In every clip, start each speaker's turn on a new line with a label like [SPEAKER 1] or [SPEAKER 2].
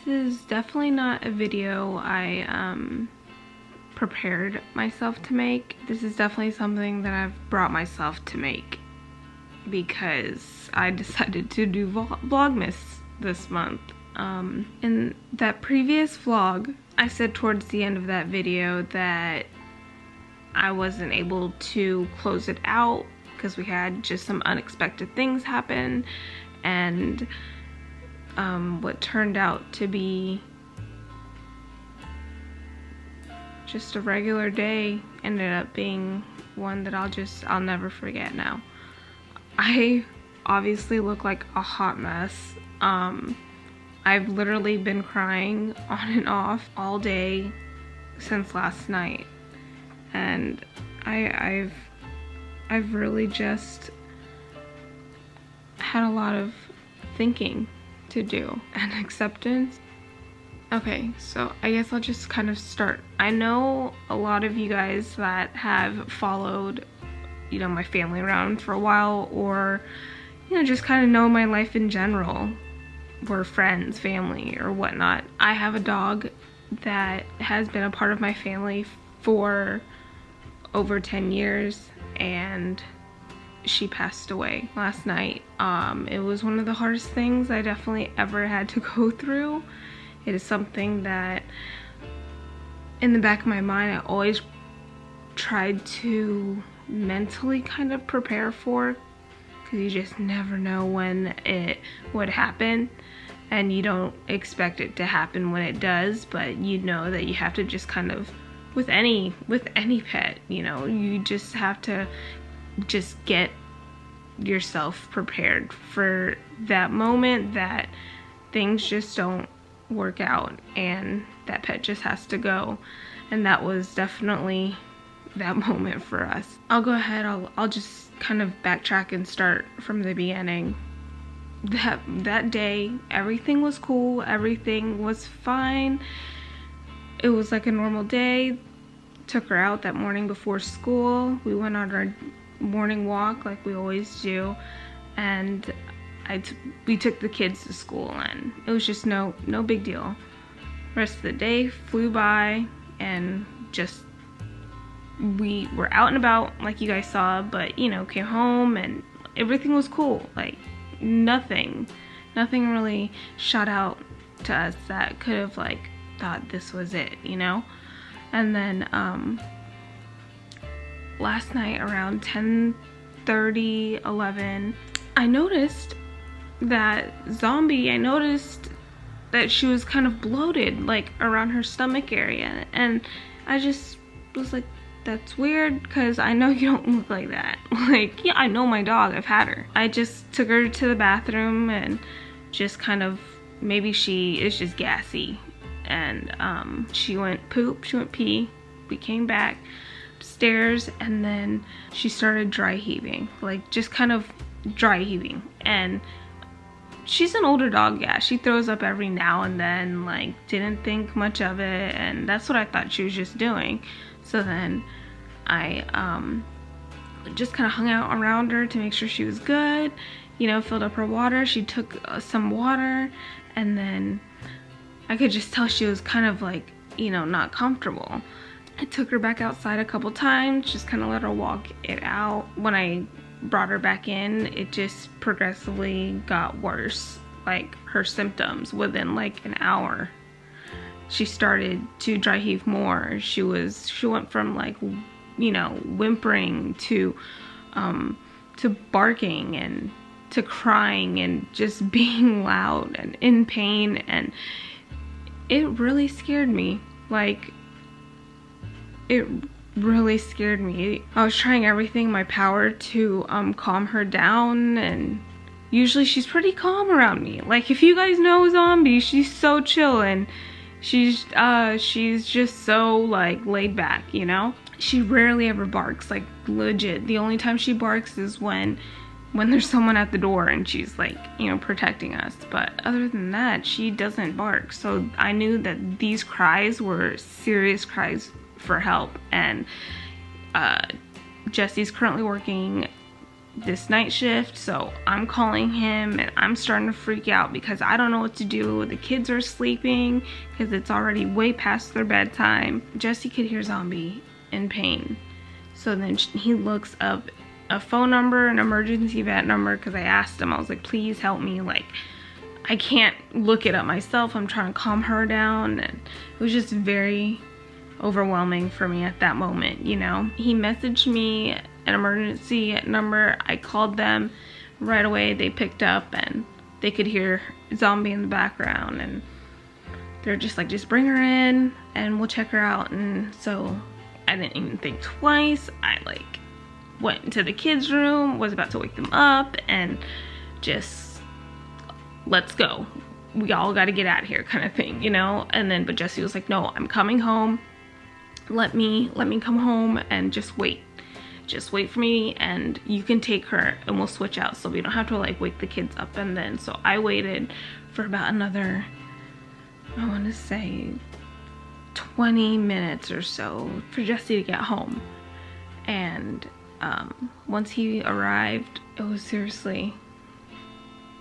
[SPEAKER 1] is definitely not a video I prepared myself to make. This is definitely something that I've brought myself to make because I decided to do Vlogmas this month. In that previous vlog, I said towards the end of that video that I wasn't able to close it out because we had just some unexpected things happen, and what turned out to be just a regular day ended up being one that I'll never forget now. I obviously look like a hot mess. I've literally been crying on and off all day since last night, and I've really just had a lot of thinking to do and acceptance. Okay, so I guess I'll just kind of start. I know a lot of you guys that have followed, you know, my family around for a while, or, you know, just kind of know my life in general. We're friends, family, or whatnot. I have a dog that has been a part of my family for over 10 years, and she passed away last night. It was one of the hardest things I definitely ever had to go through. It is something that in the back of my mind I always tried to mentally kind of prepare for, because you just never know when it would happen, and you don't expect it to happen when it does, but you know that you have to just kind of, with any pet, you know, you just have to just get yourself prepared for that moment that things just don't work out and that pet just has to go. And that was definitely that moment for us. I'll go ahead, I'll just kind of backtrack and start from the beginning. That day, everything was cool, everything was fine. It was like a normal day. Took her out that morning before school. We went on our morning walk like we always do, and we took the kids to school, and it was just no big deal. Rest of the day flew by, and just we were out and about like you guys saw, but you know, came home and everything was cool. Like nothing really shot out to us that could have like thought this was it, you know. And then last night around 10:30, 11, I noticed that I noticed that she was kind of bloated, like around her stomach area, and I just was like, that's weird, because I know you don't look like that. Like, yeah, I know my dog, I've had her. I just took her to the bathroom and just kind of, maybe she is just gassy, and she went poop, she went pee. We came back upstairs, and then she started dry heaving, like just kind of dry heaving. And she's an older dog, yeah, she throws up every now and then, like didn't think much of it, and that's what I thought she was just doing. So then I just kind of hung out around her to make sure she was good, you know, filled up her water. She took some water, and then I could just tell she was kind of like, you know, not comfortable. I took her back outside a couple times, just kind of let her walk it out. When I brought her back in, it just progressively got worse, like her symptoms within like an hour. She started to dry heave more. She went from like, you know, whimpering to barking and to crying and just being loud and in pain, and it really scared me. Like, it really scared me. I was trying everything in my power to calm her down, and usually she's pretty calm around me. Like, if you guys know Zombie, she's so chill, and she's just so like laid back, you know. She rarely ever barks, like legit. The only time she barks is when there's someone at the door and she's like, you know, protecting us. But other than that, she doesn't bark. So I knew that these cries were serious cries for help. And Jesse's currently working this night shift, so I'm calling him and I'm starting to freak out because I don't know what to do. The kids are sleeping because it's already way past their bedtime. Jesse could hear Zombie in pain. So then he looks up a phone number, an emergency vet number, because I asked him, I was like, please help me, like I can't look it up myself. I'm trying to calm her down, and it was just very overwhelming for me at that moment, you know. He messaged me an emergency number. I called them right away. They picked up and they could hear Zombie in the background, and they're just like, just bring her in and we'll check her out. And so I didn't even think twice. I like went into the kids' room, was about to wake them up, and just, let's go. We all got to get out of here kind of thing, you know. And then, but Jesse was like, no, I'm coming home. Let me come home and just wait for me, and you can take her and we'll switch out so we don't have to like wake the kids up. And then so I waited for about another, I want to say 20 minutes or so for Jesse to get home. And once he arrived, it was seriously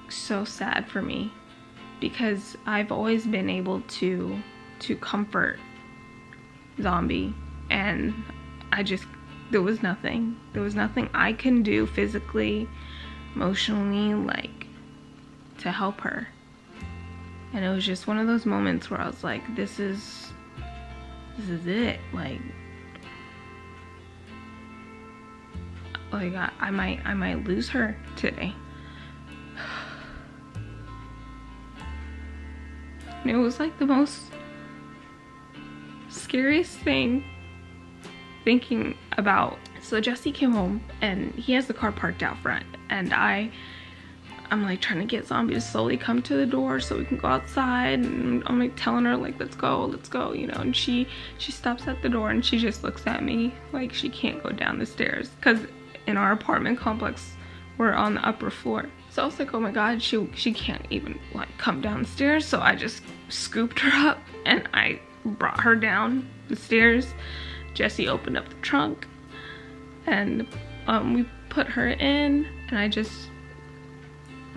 [SPEAKER 1] so sad for me, because I've always been able to comfort Zombie, and there was nothing I can do physically, emotionally, like, to help her. And it was just one of those moments where I was like, this is it. Like I might lose her today. And it was like the most scariest thing thinking about. So Jesse came home and he has the car parked out front, and I'm like trying to get Zombie to slowly come to the door so we can go outside, and I'm like telling her like, let's go, you know. And she stops at the door and she just looks at me like she can't go down the stairs, because in our apartment complex we're on the upper floor. So I was like, oh my god, she can't even like come downstairs. So I just scooped her up and I brought her down the stairs. Jesse opened up the trunk and we put her in, and I just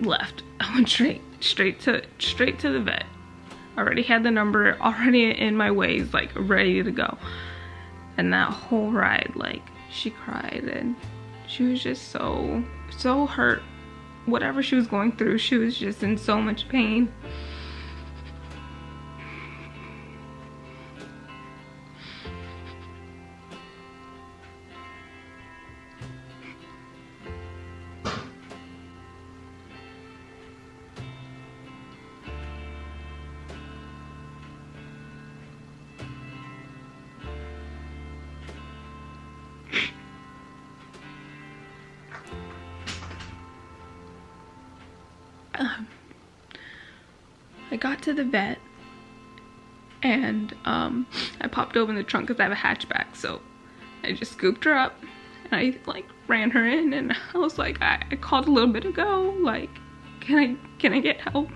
[SPEAKER 1] left. I went straight to the vet. Already had the number already in my ways, like ready to go. And that whole ride, like, she cried and she was just so hurt. Whatever she was going through, she was just in so much pain. I got to the vet and I popped open the trunk because I have a hatchback, so I just scooped her up and I like ran her in, and I was like, I called a little bit ago, like, can I get help?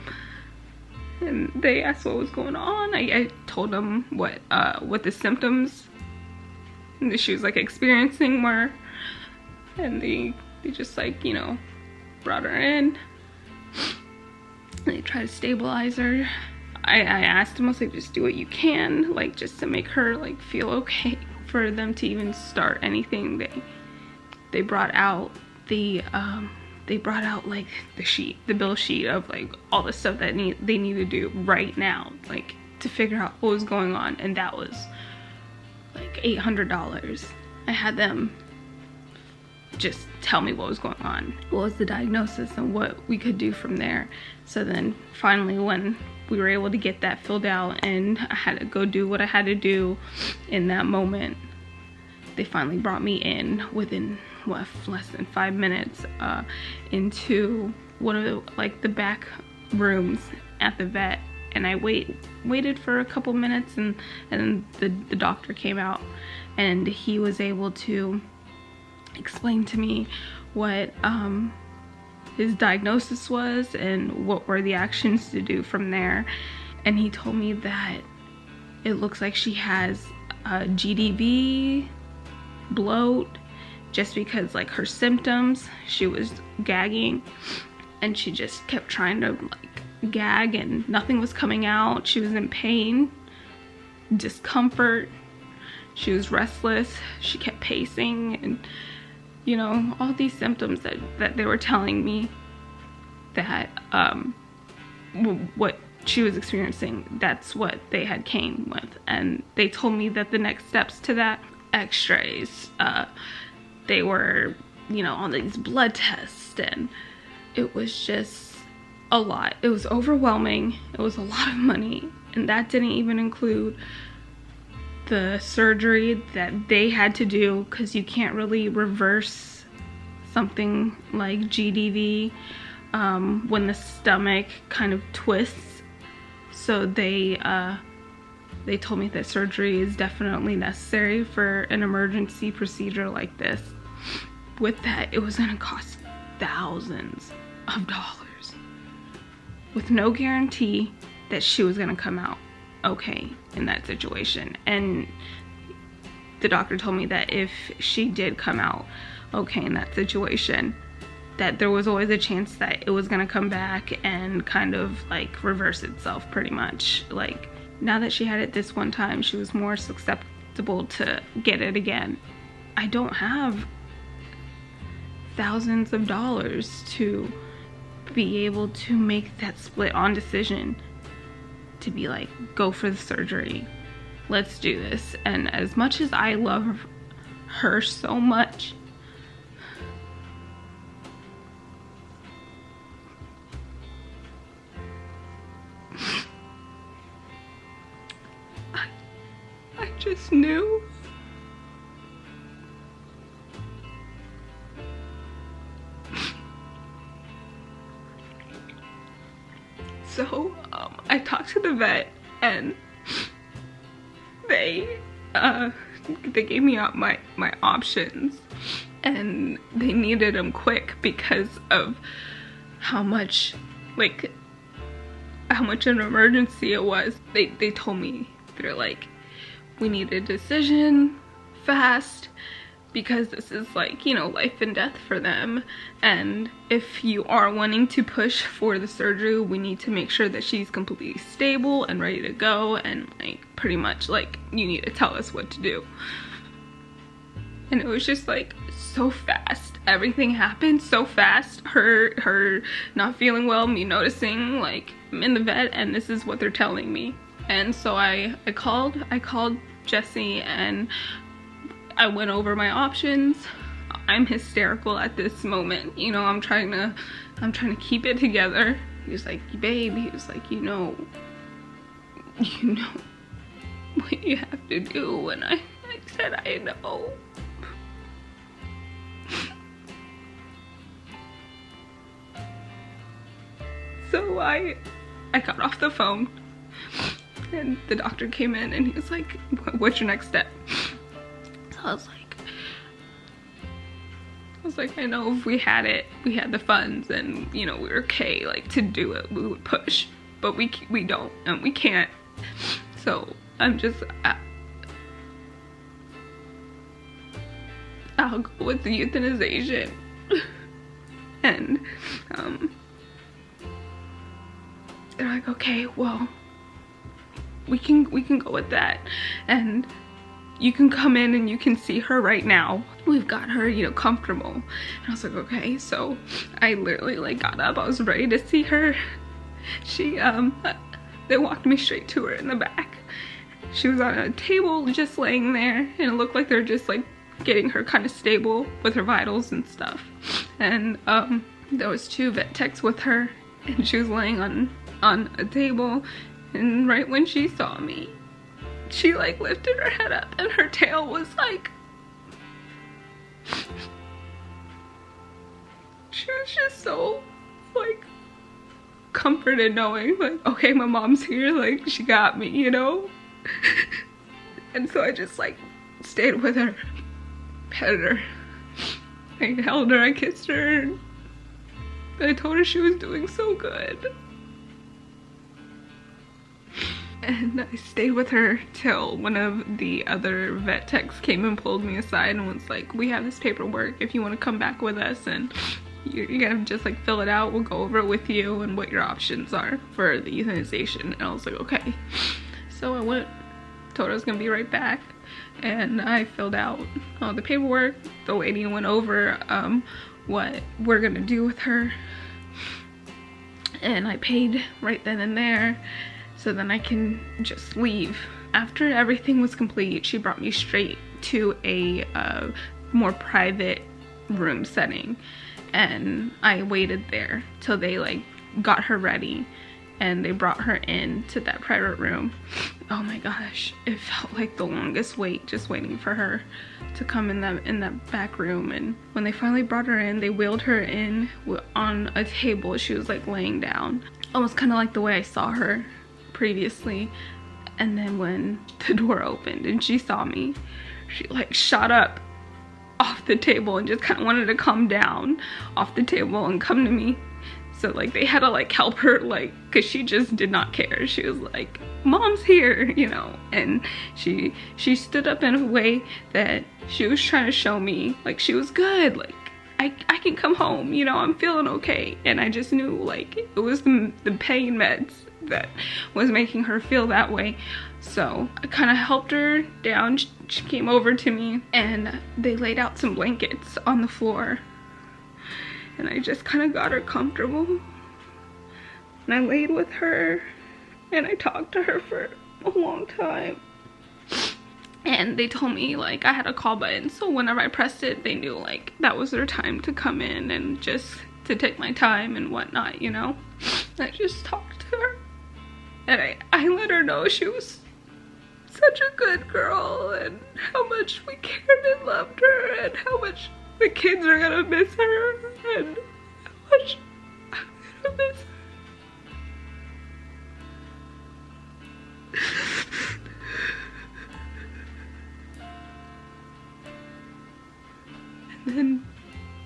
[SPEAKER 1] And they asked what was going on. I told them what the symptoms that she was like experiencing were, and they just like, you know, brought her in. They tried to stabilize her. I asked them, I was like, just do what you can, like, just to make her like feel okay, for them to even start anything. They brought out the like the bill sheet of like all the stuff that they need to do right now, like, to figure out what was going on, and that was like $800. I had them just tell me what was going on, what was the diagnosis, and what we could do from there. So then finally, when we were able to get that filled out and I had to go do what I had to do in that moment, they finally brought me in within less than 5 minutes into one of the like the back rooms at the vet. And I waited for a couple minutes, and the doctor came out, and he was able to explain to me what his diagnosis was and what were the actions to do from there. And he told me that it looks like she has GDV, bloat, just because like her symptoms, she was gagging and she just kept trying to like gag and nothing was coming out. She was in pain, discomfort, she was restless, she kept pacing, and you know, all these symptoms that they were telling me that what she was experiencing, that's what they had came with. And they told me that the next steps to that, x-rays, they were, you know, on these blood tests, and it was just a lot. It was overwhelming. It was a lot of money, and that didn't even include the surgery that they had to do, because you can't really reverse something like GDV when the stomach kind of twists. So they told me that surgery is definitely necessary for an emergency procedure like this. With that, it was gonna cost thousands of dollars with no guarantee that she was gonna come out okay in that situation. And the doctor told me that if she did come out okay in that situation, that there was always a chance that it was gonna come back and kind of like reverse itself pretty much. Like, now that she had it this one time, she was more susceptible to get it again. I don't have thousands of dollars to be able to make that split on decision to be like, go for the surgery, let's do this. And as much as I love her so much, I just knew so I talked to the vet, and they gave me out my options, and they needed them quick because of how much an emergency it was. They told me, they're like, we need a decision fast because this is like, you know, life and death for them. And if you are wanting to push for the surgery, we need to make sure that she's completely stable and ready to go, and like pretty much like you need to tell us what to do. And it was just like so fast. Everything happened so fast. Her not feeling well, me noticing like I'm in the vet and this is what they're telling me. And so I called Jesse and I went over my options. I'm hysterical at this moment. You know, I'm trying to keep it together. He was like, babe, he was like, you know what you have to do. And I said, I know. So I got off the phone and the doctor came in and he was like, what's your next step? So I was like, I know if we had the funds and, you know, we were okay, like, to do it, we would push, but we don't, and we can't. So I'm just, I'll go with the euthanization. And they're like, okay, well, we can go with that, and you can come in and you can see her right now. We've got her, you know, comfortable. And I was like, okay. So I literally like got up, I was ready to see her. She they walked me straight to her in the back. She was on a table just laying there, and it looked like they're just like getting her kind of stable with her vitals and stuff. And there was 2 vet techs with her, and she was laying on a table. And right when she saw me, she like lifted her head up and her tail was like, she was just so like comforted knowing like, okay, my mom's here, like she got me, you know. And so I just like stayed with her, petted her, I held her, I kissed her, and I told her she was doing so good. And I stayed with her till one of the other vet techs came and pulled me aside and was like, we have this paperwork if you want to come back with us, and you're gonna just like fill it out, we'll go over it with you and what your options are for the euthanization. And I was like, okay. So I went, told her I was gonna be right back, and I filled out all the paperwork. The lady went over what we're gonna do with her, and I paid right then and there so then I can just leave. After everything was complete, she brought me straight to a more private room setting, and I waited there till they like got her ready and they brought her in to that private room. Oh my gosh, it felt like the longest wait, just waiting for her to come in that back room. And when they finally brought her in, they wheeled her in on a table. She was like laying down, almost kind of like the way I saw her previously. And then when the door opened and she saw me, she like shot up off the table and just kind of wanted to come down off the table and come to me. So like they had to like help her, like, because she just did not care. She was like, mom's here, you know. And she stood up in a way that she was trying to show me like she was good, like I can come home, you know, I'm feeling okay. And I just knew like it was the pain meds that was making her feel that way. So I kind of helped her down. She came over to me and they laid out some blankets on the floor, and I just kind of got her comfortable, and I laid with her and I talked to her for a long time. And they told me like I had a call button, so whenever I pressed it, they knew like that was their time to come in and just to take my time and whatnot, you know. I just talked to her, and I let her know she was such a good girl and how much we cared and loved her and how much the kids are gonna miss her and how much I'm gonna miss her. And then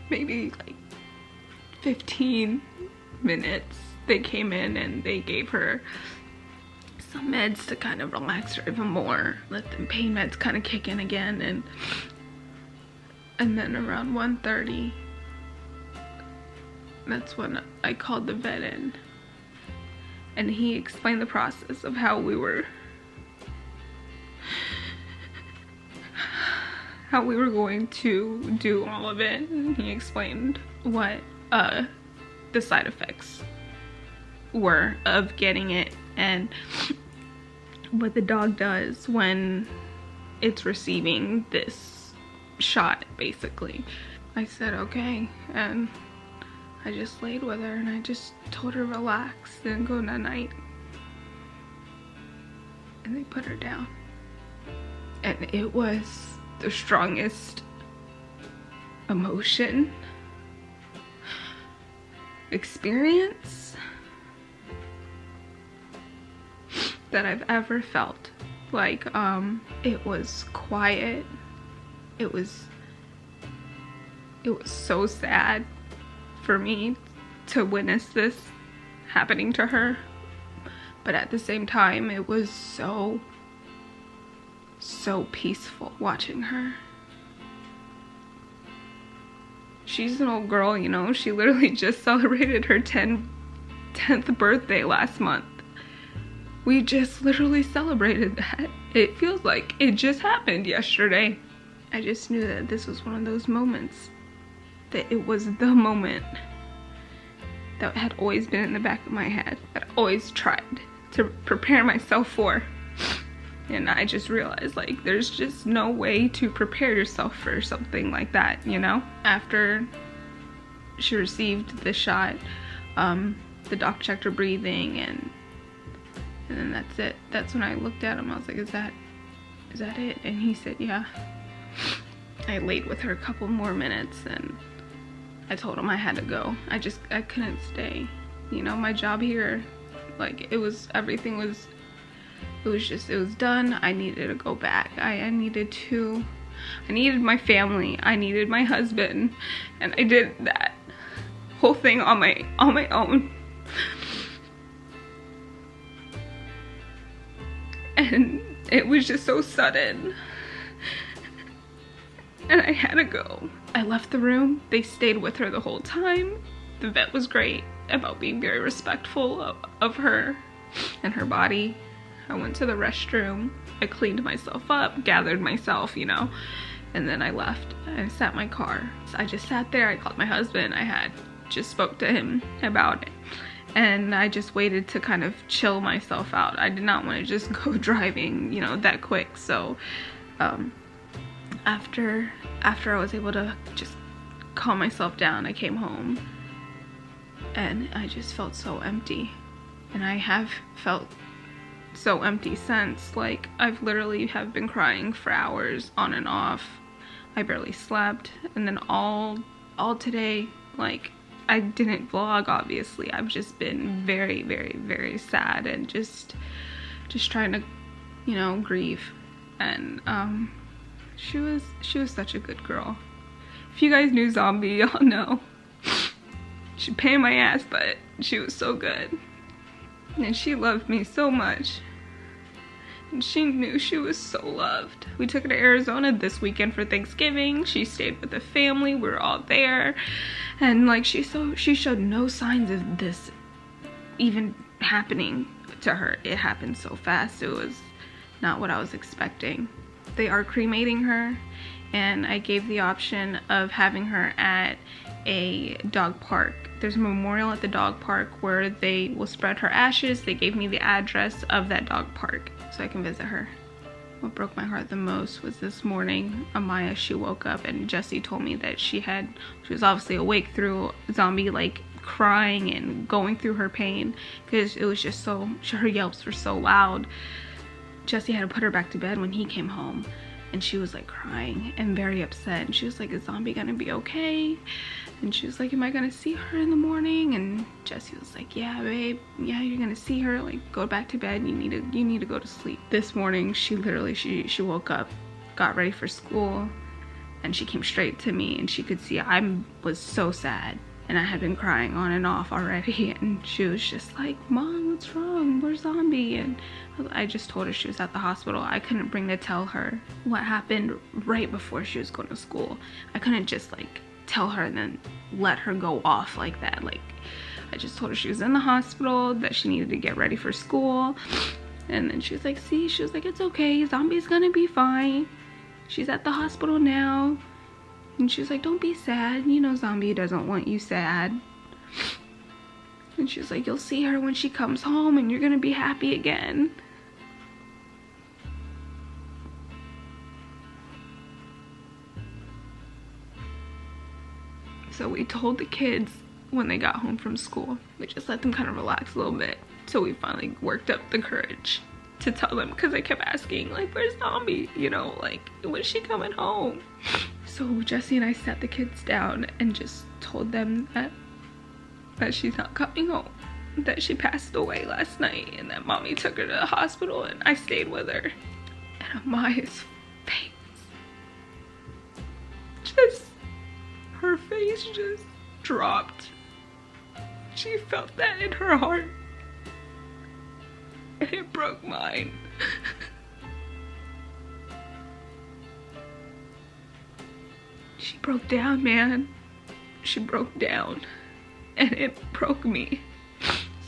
[SPEAKER 1] maybe like 15 minutes they came in and they gave her some meds to kind of relax her even more, let the pain meds kind of kick in again. And then around 1:30, that's when I called the vet in, and he explained the process of how we were going to do all of it. And he explained what the side effects were of getting it and what the dog does when it's receiving this shot, basically. I said okay, and I just laid with her and I just told her relax and go night-night, and they put her down. And it was the strongest emotion experience that I've ever felt. Like it was quiet, it was so sad for me to witness this happening to her, but at the same time it was so peaceful watching her. She's an old girl, you know. She literally just celebrated her 10th birthday last month. We just literally celebrated that. It feels like it just happened yesterday. I just knew that this was one of those moments, that it was the moment that had always been in the back of my head, that I always tried to prepare myself for. And I just realized like there's just no way to prepare yourself for something like that, you know? After she received the shot, the doc checked her breathing, and then that's it. That's when I looked at him. I was like, is that it? And he said, yeah. I laid with her a couple more minutes and I told him I had to go. I couldn't stay. You know, my job here, like it was done. I needed to go back. I needed my family. I needed my husband, and I did that whole thing on my own. and it was just so sudden. And I had to go. I left the room. They stayed with her the whole time. The vet was great about being very respectful of her and her body. I went to the restroom. I cleaned myself up, gathered myself, you know, and then I left. I sat in my car. So I just sat there. I called my husband. I had just spoke to him about it. And I just waited to kind of chill myself out. I did not want to just go driving, you know, that quick. So after I was able to just calm myself down, I came home and I just felt so empty. And I have felt so empty since. Like, I've literally have been crying for hours on and off. I barely slept. And then all today, like, I didn't vlog, obviously. I've just been very, very, very sad and just trying to, you know, grieve. And she was such a good girl. If you guys knew Zombie, y'all know. She paid my ass, but she was so good. And she loved me so much. And she knew she was so loved. We took her to Arizona this weekend for Thanksgiving. She stayed with the family. We were all there. And like, she showed no signs of this even happening to her. It happened so fast. It was not what I was expecting. They are cremating her, and I gave the option of having her at a dog park. There's a memorial at the dog park where they will spread her ashes. They gave me the address of that dog park so I can visit her. What broke my heart the most was this morning, Amaya, she woke up and Jesse told me that she was obviously awake through Zombie, like crying and going through her pain, because it was just so, her yelps were so loud. Jesse had to put her back to bed when he came home, and she was like crying and very upset. And she was like, is Zombie gonna be okay? And she was like, am I gonna see her in the morning? And Jesse was like, yeah, babe, yeah, you're gonna see her. Like, go back to bed. You need to go to sleep. This morning, she literally, she woke up, got ready for school, and she came straight to me, and she could see I was so sad. And I had been crying on and off already, and she was just like, Mom, what's wrong? Where's Zombie? And I just told her she was at the hospital. I couldn't bring to tell her what happened right before she was going to school. I couldn't just like tell her and then let her go off like that. Like, I just told her she was in the hospital, that she needed to get ready for school. And then she was like, see, she was like, it's okay, Zombie's gonna be fine. She's at the hospital now. And she was like, don't be sad. You know Zombie doesn't want you sad. And she was like, you'll see her when she comes home and you're gonna be happy again. So we told the kids when they got home from school. We just let them kind of relax a little bit. So we finally worked up the courage to tell them, because I kept asking, like, where's Zombie? You know, like, when's she coming home? So Jesse and I sat the kids down and just told them that she's not coming home, that she passed away last night, and that Mommy took her to the hospital and I stayed with her. And Amaya's face, her face just dropped. She felt that in her heart, and it broke mine. She broke down, man. She broke down, and it broke me.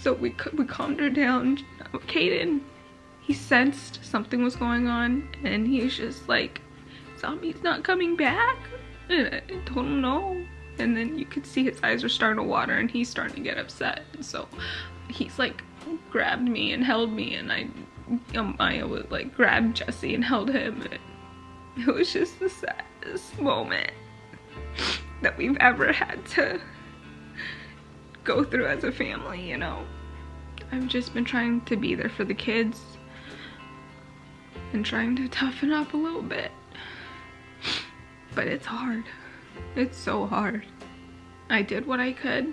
[SPEAKER 1] So we calmed her down. Caden, he sensed something was going on, and he was just like, Zombie's not coming back? And I told him no. And then you could see his eyes were starting to water, and he's starting to get upset. And so he's like grabbed me and held me, and I would like grab Jesse and held him. And it was just the saddest moment that we've ever had to go through as a family, you know. I've just been trying to be there for the kids and trying to toughen up a little bit. But it's hard. It's so hard. I did what I could,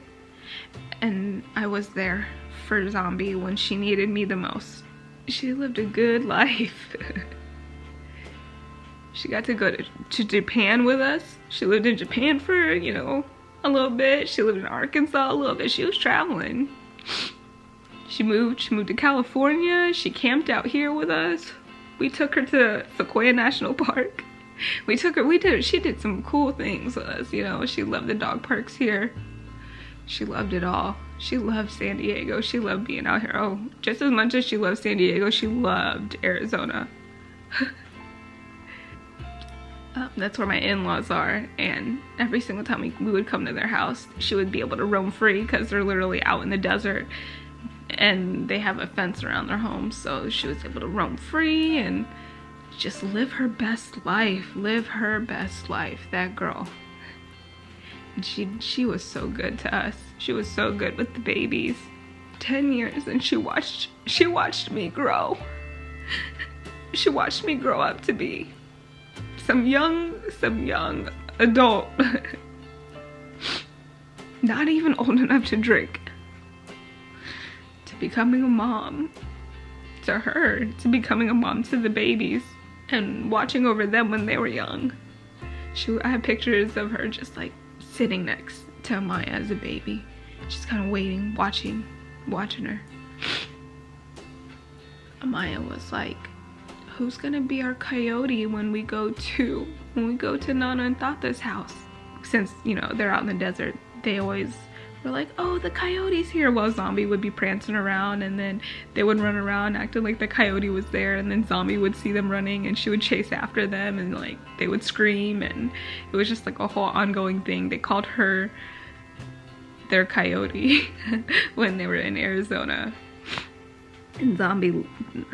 [SPEAKER 1] and I was there for Zombie when she needed me the most. She lived a good life. She got to go to Japan with us. She lived in Japan for, you know, a little bit. She lived in Arkansas a little bit. She was traveling. She moved to California. She camped out here with us. We took her to Sequoia National Park. She did some cool things with us, you know. She loved the dog parks here. She loved it all. She loved San Diego. She loved being out here. Oh, just as much as she loved San Diego, she loved Arizona. That's where my in-laws are, and every single time we would come to their house, she would be able to roam free because they're literally out in the desert and they have a fence around their home, so she was able to roam free and just live her best life. That girl. And she was so good to us. She was so good with the babies. 10 years, and she watched me grow. She watched me grow up to be some young adult. Not even old enough to drink. To becoming a mom to her, to becoming a mom to the babies, and watching over them when they were young. I have pictures of her just like sitting next to Amaya as a baby, just kind of waiting, watching her. Amaya was like, who's gonna be our coyote when we go to Nana and Tata's house? Since, you know, they're out in the desert, they always were like, oh, the coyote's here. Well, Zombie would be prancing around, and then they would run around acting like the coyote was there, and then Zombie would see them running and she would chase after them, and like they would scream, and it was just like a whole ongoing thing. They called her their coyote when they were in Arizona. And Zombie,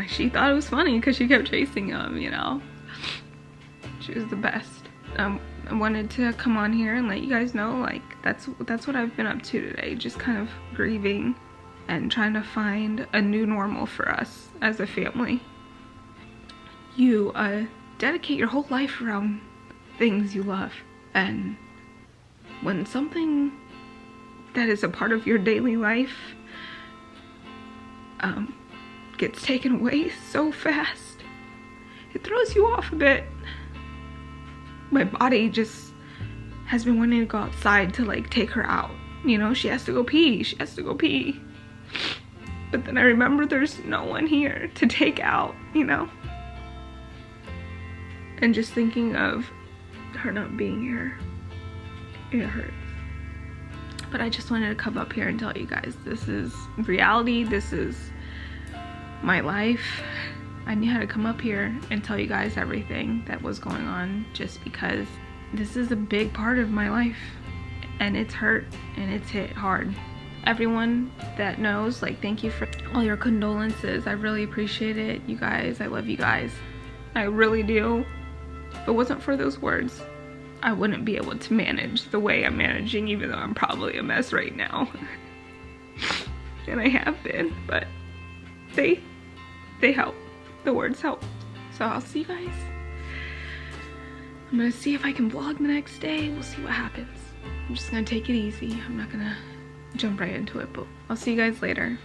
[SPEAKER 1] she thought it was funny because she kept chasing him, you know. She was the best. I wanted to come on here and let you guys know, like, that's what I've been up to today. Just kind of grieving and trying to find a new normal for us as a family. You dedicate your whole life around things you love, and when something that is a part of your daily life gets taken away so fast, it throws you off a bit. My body just has been wanting to go outside to like take her out. You know, she has to go pee. But then I remember there's no one here to take out, you know? And just thinking of her not being here, it hurts. But I just wanted to come up here and tell you guys, this is reality, this is my life. I knew how to come up here and tell you guys everything that was going on, just because this is a big part of my life, and it's hurt and it's hit hard. Everyone that knows, like, thank you for all your condolences. I really appreciate it, you guys. I love you guys. I really do. If it wasn't for those words, I wouldn't be able to manage the way I'm managing, even though I'm probably a mess right now. And I have been, but they help. The words help. So I'll see you guys. I'm gonna see if I can vlog the next day. We'll see what happens. I'm just gonna take it easy. I'm not gonna jump right into it, but I'll see you guys later.